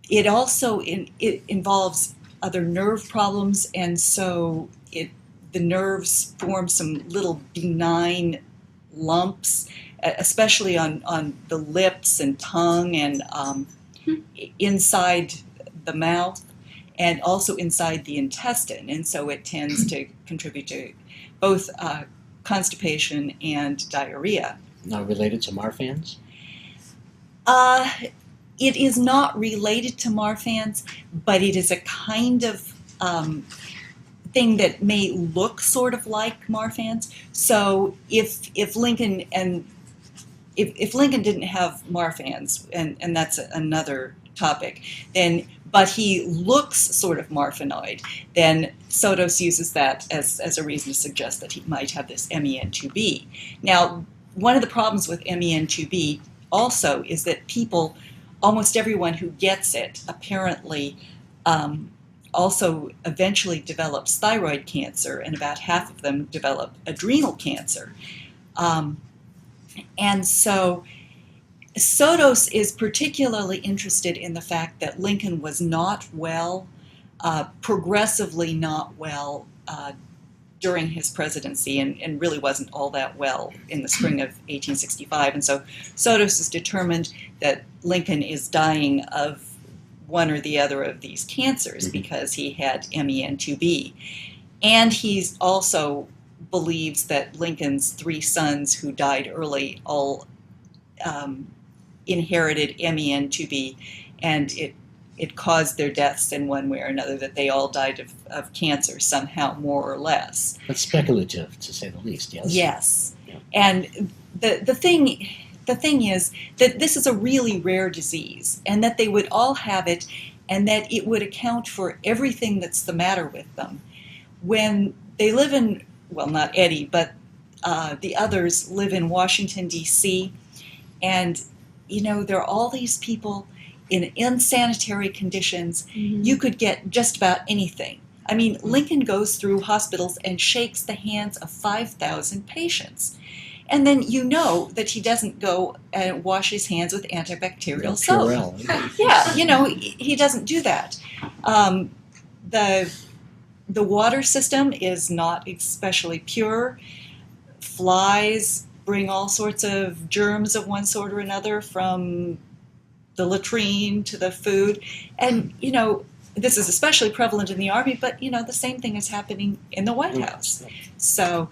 It also it involves other nerve problems, and so the nerves form some little benign lumps, especially on the lips and tongue and inside the mouth, and also inside the intestine. And so it tends to contribute to both constipation and diarrhea. Not related to Marfan's? It is not related to Marfan's, but it is a kind of thing that may look sort of like Marfan's. So if Lincoln didn't have Marfan's, and that's another topic, but he looks sort of Marfanoid, then Sotos uses that as a reason to suggest that he might have this MEN2B. Now, one of the problems with MEN2B also is that almost everyone who gets it apparently also eventually develops thyroid cancer, and about half of them develop adrenal cancer. And so Sotos is particularly interested in the fact that Lincoln was not well, progressively not well during his presidency, and really wasn't all that well in the spring of 1865. And so Sotos is determined that Lincoln is dying of one or the other of these cancers because he had MEN2B. And he also believes that Lincoln's 3 sons who died early all inherited MEN2B, and it caused their deaths in one way or another, that they all died of cancer somehow, more or less. That's speculative, to say the least, yes? Yes. Yeah. And the thing is that this is a really rare disease, and that they would all have it, and that it would account for everything that's the matter with them. When they live in, well, not Eddie, but the others live in Washington, D.C., and, there are all these people in unsanitary conditions. You could get just about anything. I mean, Lincoln goes through hospitals and shakes the hands of 5,000 patients. And then that he doesn't go and wash his hands with antibacterial soap. Yeah, he doesn't do that. The water system is not especially pure. Flies bring all sorts of germs of one sort or another from the latrine to the food. And, this is especially prevalent in the Army, but, the same thing is happening in the White House. So,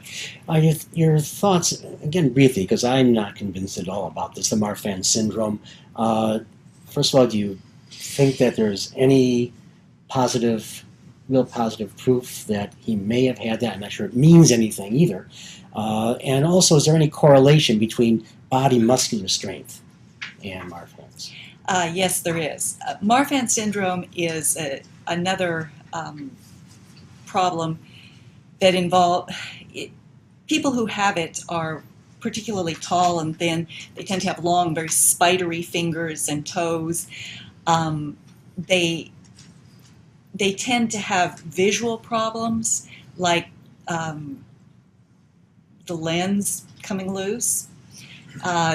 your thoughts, again, briefly, because I'm not convinced at all about this, the Marfan syndrome. First of all, do you think that there's any real positive proof that he may have had that? I'm not sure it means anything either. And also, is there any correlation between body muscular strength and Marfan's? Yes, there is. Marfan syndrome is another problem that involves people who have it are particularly tall and thin. They tend to have long, very spidery fingers and toes. They tend to have visual problems, like the lens coming loose.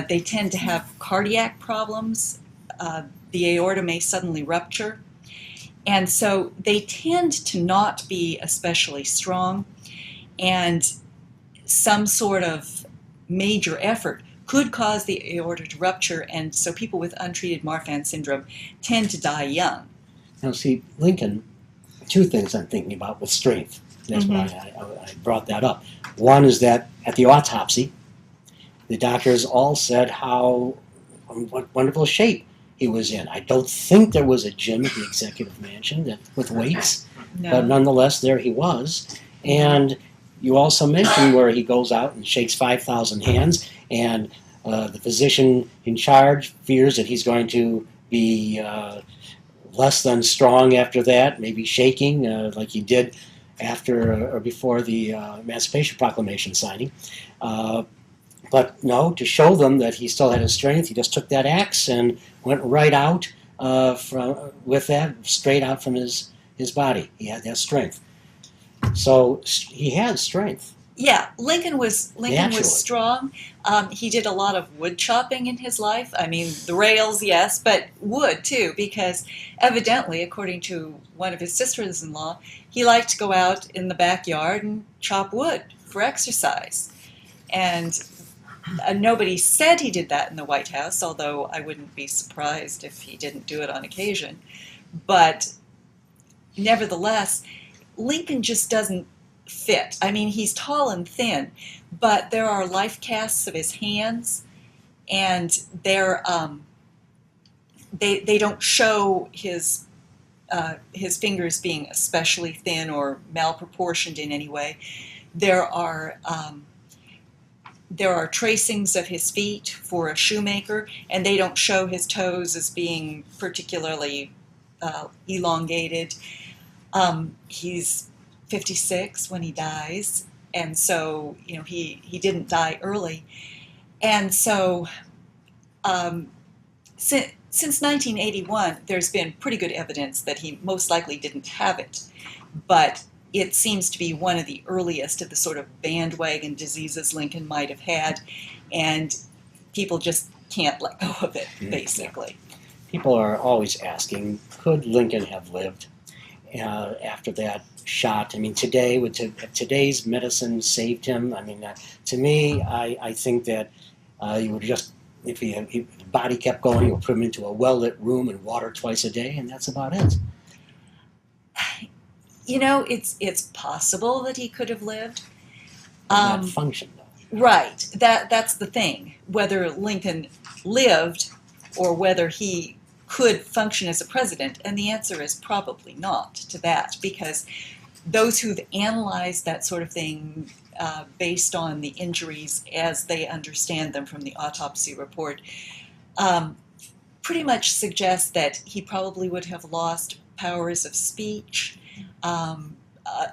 They tend to have cardiac problems. The aorta may suddenly rupture. And so they tend to not be especially strong, and some sort of major effort could cause the aorta to rupture, and so people with untreated Marfan syndrome tend to die young. Now, see, Lincoln, 2 things I'm thinking about with strength. That's why I brought that up. One is that at the autopsy, the doctors all said what wonderful shape he was in. I don't think there was a gym at the executive mansion with weights, No. but nonetheless, there he was. And you also mentioned where he goes out and shakes 5,000 hands, and the physician in charge fears that he's going to be less than strong after that, maybe shaking like he did after or before the Emancipation Proclamation signing. But no, to show them that he still had his strength, he just took that axe and went right out with that, straight out from his body. He had that strength. So he had strength. Yeah, Lincoln was Naturally. strong. He did a lot of wood chopping in his life. I mean, the rails, yes, but wood too, because evidently, according to one of his sisters-in-law, he liked to go out in the backyard and chop wood for exercise. And nobody said he did that in the White House, although I wouldn't be surprised if he didn't do it on occasion. But nevertheless, Lincoln just doesn't fit. I mean, he's tall and thin, but there are life casts of his hands, and they're they don't show his fingers being especially thin or malproportioned in any way. There are tracings of his feet for a shoemaker, and they don't show his toes as being particularly elongated. He's 56 when he dies, and so he didn't die early, and so since 1981 there's been pretty good evidence that he most likely didn't have it, but it seems to be one of the earliest of the sort of bandwagon diseases Lincoln might have had, and people just can't let go of it, basically. People are always asking, could Lincoln have lived after that shot? I mean, today, today's medicine saved him. I mean, to me, I think that you would just, if the body kept going, you would put him into a well-lit room and water twice a day, and that's about it. It's possible that he could have lived. Not function, though. Right. That's the thing. Whether Lincoln lived or whether he could function as a president, and the answer is probably not to that, because those who've analyzed that sort of thing based on the injuries as they understand them from the autopsy report pretty much suggest that he probably would have lost powers of speech,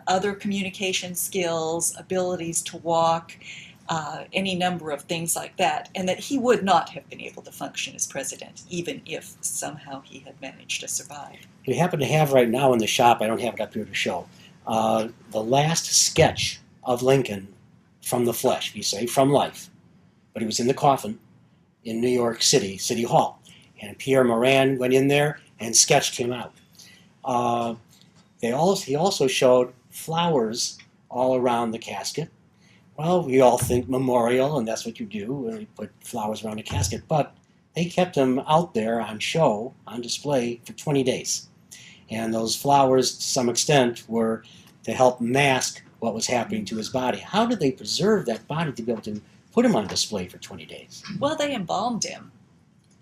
other communication skills, abilities to walk, any number of things like that, and that he would not have been able to function as president, even if somehow he had managed to survive. We happen to have right now in the shop, I don't have it up here to show, the last sketch of Lincoln from the flesh, we say, from life. But he was in the coffin in New York City, City Hall. And Pierre Moran went in there and sketched him out. He also showed flowers all around the casket. Well, we all think memorial, and that's what you do, you put flowers around a casket. But they kept him out there on show, on display, for 20 days. And those flowers, to some extent, were to help mask what was happening to his body. How did they preserve that body to be able to put him on display for 20 days? Well, they embalmed him,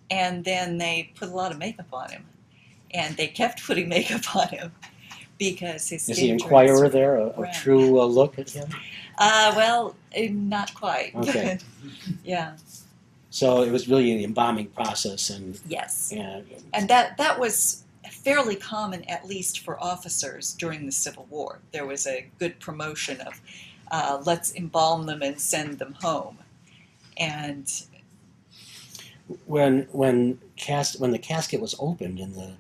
and then they put a lot of makeup on him. And they kept putting makeup on him because his Is the Inquirer there, a true look at him? Well, not quite. Okay. Yeah. So it was really the embalming process, and yes, and that was fairly common, at least for officers during the Civil War. There was a good promotion of let's embalm them and send them home, and when the casket was opened in the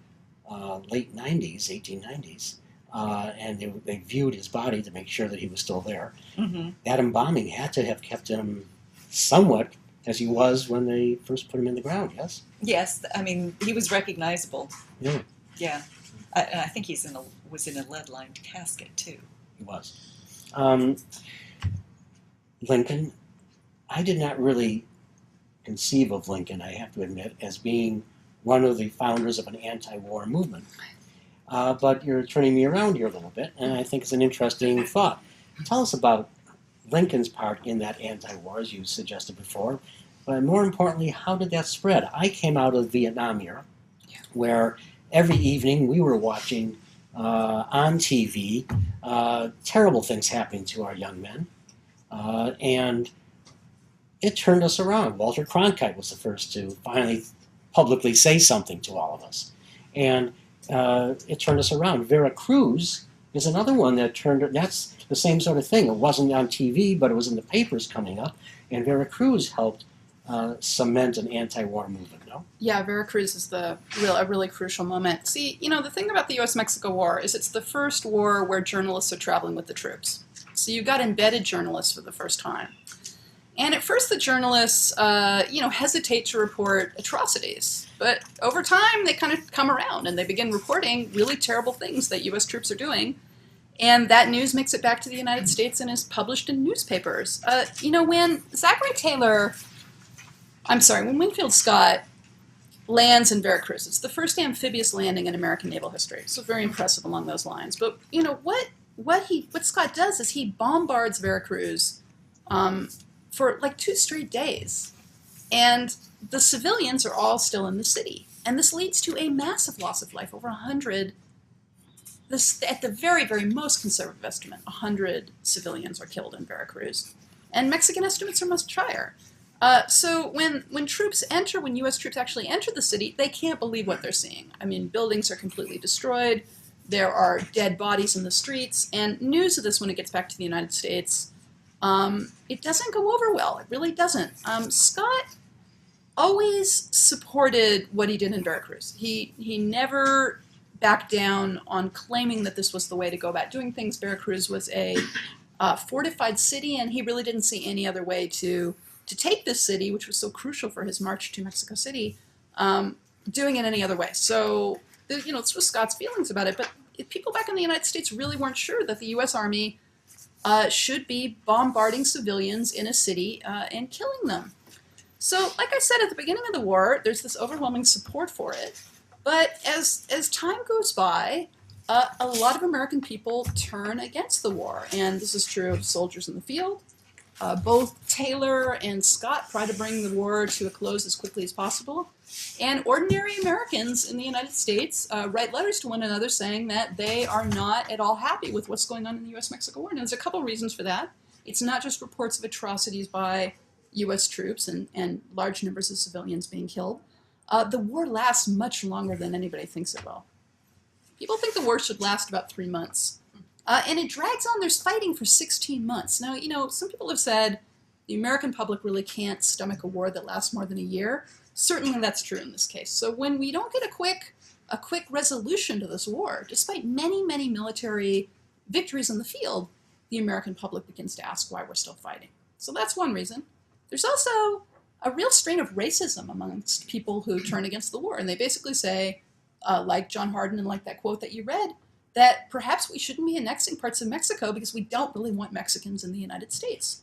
late 90s, 1890s, and they viewed his body to make sure that he was still there. mm-hmm. That embalming had to have kept him somewhat as he was when they first put him in the ground, yes? Yes, I mean, he was recognizable. Yeah. Yeah. I think was in a lead-lined casket, too. He was. Lincoln, I did not really conceive of Lincoln, I have to admit, as being one of the founders of an anti-war movement. But you're turning me around here a little bit, and I think it's an interesting thought. Tell us about Lincoln's part in that anti-war, as you suggested before, but more importantly, how did that spread? I came out of the Vietnam era, where every evening we were watching on TV terrible things happening to our young men. And it turned us around. Walter Cronkite was the first to finally publicly say something to all of us. And it turned us around. Vera Cruz is another one that that's the same sort of thing. It wasn't on TV, but it was in the papers coming up. And Vera Cruz helped cement an anti-war movement, no? Yeah, Vera Cruz is a really crucial moment. See, the thing about the U.S.-Mexico War is it's the first war where journalists are traveling with the troops. So you've got embedded journalists for the first time. And at first the journalists, hesitate to report atrocities. But over time, they kind of come around and they begin reporting really terrible things that U.S. troops are doing. And that news makes it back to the United States and is published in newspapers. When Winfield Scott lands in Veracruz, it's the first amphibious landing in American naval history. So very impressive along those lines. But what Scott does is he bombards Veracruz for like 2 straight days. And the civilians are all still in the city. And this leads to a massive loss of life, over 100. At the very, very most conservative estimate, 100 civilians are killed in Veracruz. And Mexican estimates are much higher. So when U.S. troops actually enter the city, they can't believe what they're seeing. I mean, buildings are completely destroyed. There are dead bodies in the streets. And news of this, when it gets back to the United States, it doesn't go over well. It really doesn't. Scott always supported what he did in Veracruz. He never backed down on claiming that this was the way to go about doing things. Veracruz was a fortified city, and he really didn't see any other way to take this city, which was so crucial for his march to Mexico City, doing it any other way. So, this was Scott's feelings about it. But people back in the United States really weren't sure that the U.S. Army should be bombarding civilians in a city and killing them. So, like I said at the beginning of the war, there's this overwhelming support for it. But as time goes by, a lot of American people turn against the war. And this is true of soldiers in the field. Both Taylor and Scott try to bring the war to a close as quickly as possible. And ordinary Americans in the United States write letters to one another saying that they are not at all happy with what's going on in the U.S.-Mexico war. And there's a couple reasons for that. It's not just reports of atrocities by U.S. troops and large numbers of civilians being killed. The war lasts much longer than anybody thinks it will. People think the war should last about 3 months. And it drags on. There's fighting for 16 months. Now, some people have said the American public really can't stomach a war that lasts more than a year. Certainly that's true in this case. So when we don't get a quick resolution to this war, despite many, many military victories in the field, the American public begins to ask why we're still fighting. So that's one reason. There's also a real strain of racism amongst people who turn against the war. And they basically say, like John Hardin and like that quote that you read, that perhaps we shouldn't be annexing parts of Mexico because we don't really want Mexicans in the United States.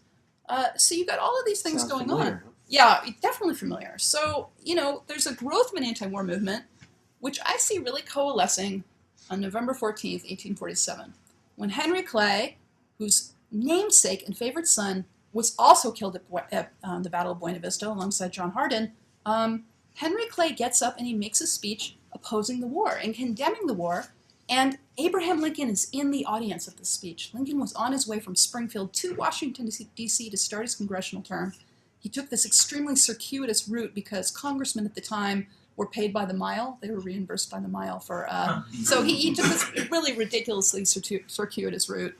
So you've got all of these things going on. Yeah, definitely familiar. So, there's a growth of an anti-war movement, which I see really coalescing on November 14th, 1847, when Henry Clay, whose namesake and favorite son was also killed at the Battle of Buena Vista alongside John Hardin, Henry Clay gets up and he makes a speech opposing the war and condemning the war. And Abraham Lincoln is in the audience of this speech. Lincoln was on his way from Springfield to Washington, D.C. to start his congressional term. He took this extremely circuitous route because congressmen at the time were paid by the mile. They were reimbursed by the mile for... So he took this really ridiculously circuitous route,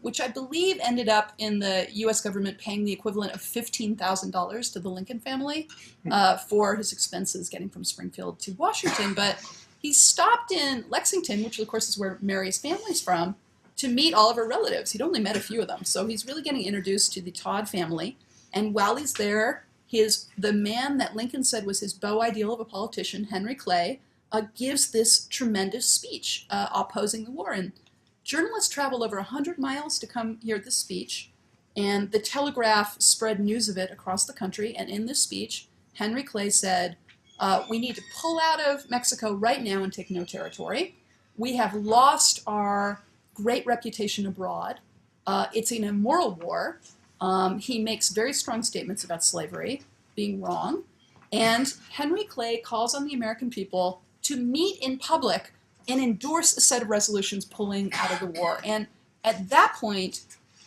which I believe ended up in the U.S. government paying the equivalent of $15,000 to the Lincoln family for his expenses getting from Springfield to Washington. But he stopped in Lexington, which of course is where Mary's family's from, to meet all of her relatives. He'd only met a few of them. So he's really getting introduced to the Todd family. And while he's there, the man that Lincoln said was his beau ideal of a politician, Henry Clay, gives this tremendous speech opposing the war. And journalists travel over 100 miles to come hear this speech. And the Telegraph spread news of it across the country. And in this speech, Henry Clay said, we need to pull out of Mexico right now and take no territory. We have lost our great reputation abroad. It's an immoral war. He makes very strong statements about slavery being wrong. And Henry Clay calls on the American people to meet in public and endorse a set of resolutions pulling out of the war. And at that point,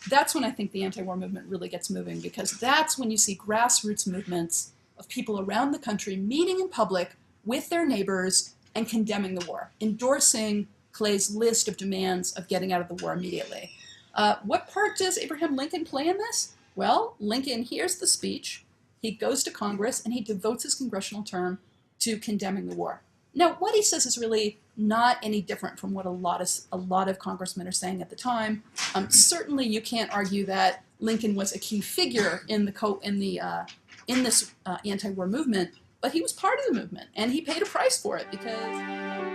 that's when I think the anti-war movement really gets moving, because that's when you see grassroots movements of people around the country meeting in public with their neighbors and condemning the war, endorsing Clay's list of demands of getting out of the war immediately. What part does Abraham Lincoln play in this? Well, Lincoln hears the speech, he goes to Congress, and he devotes his congressional term to condemning the war. Now, what he says is really not any different from what a lot of congressmen are saying at the time. Certainly, you can't argue that Lincoln was a key figure in this anti-war movement, but he was part of the movement, and he paid a price for it because.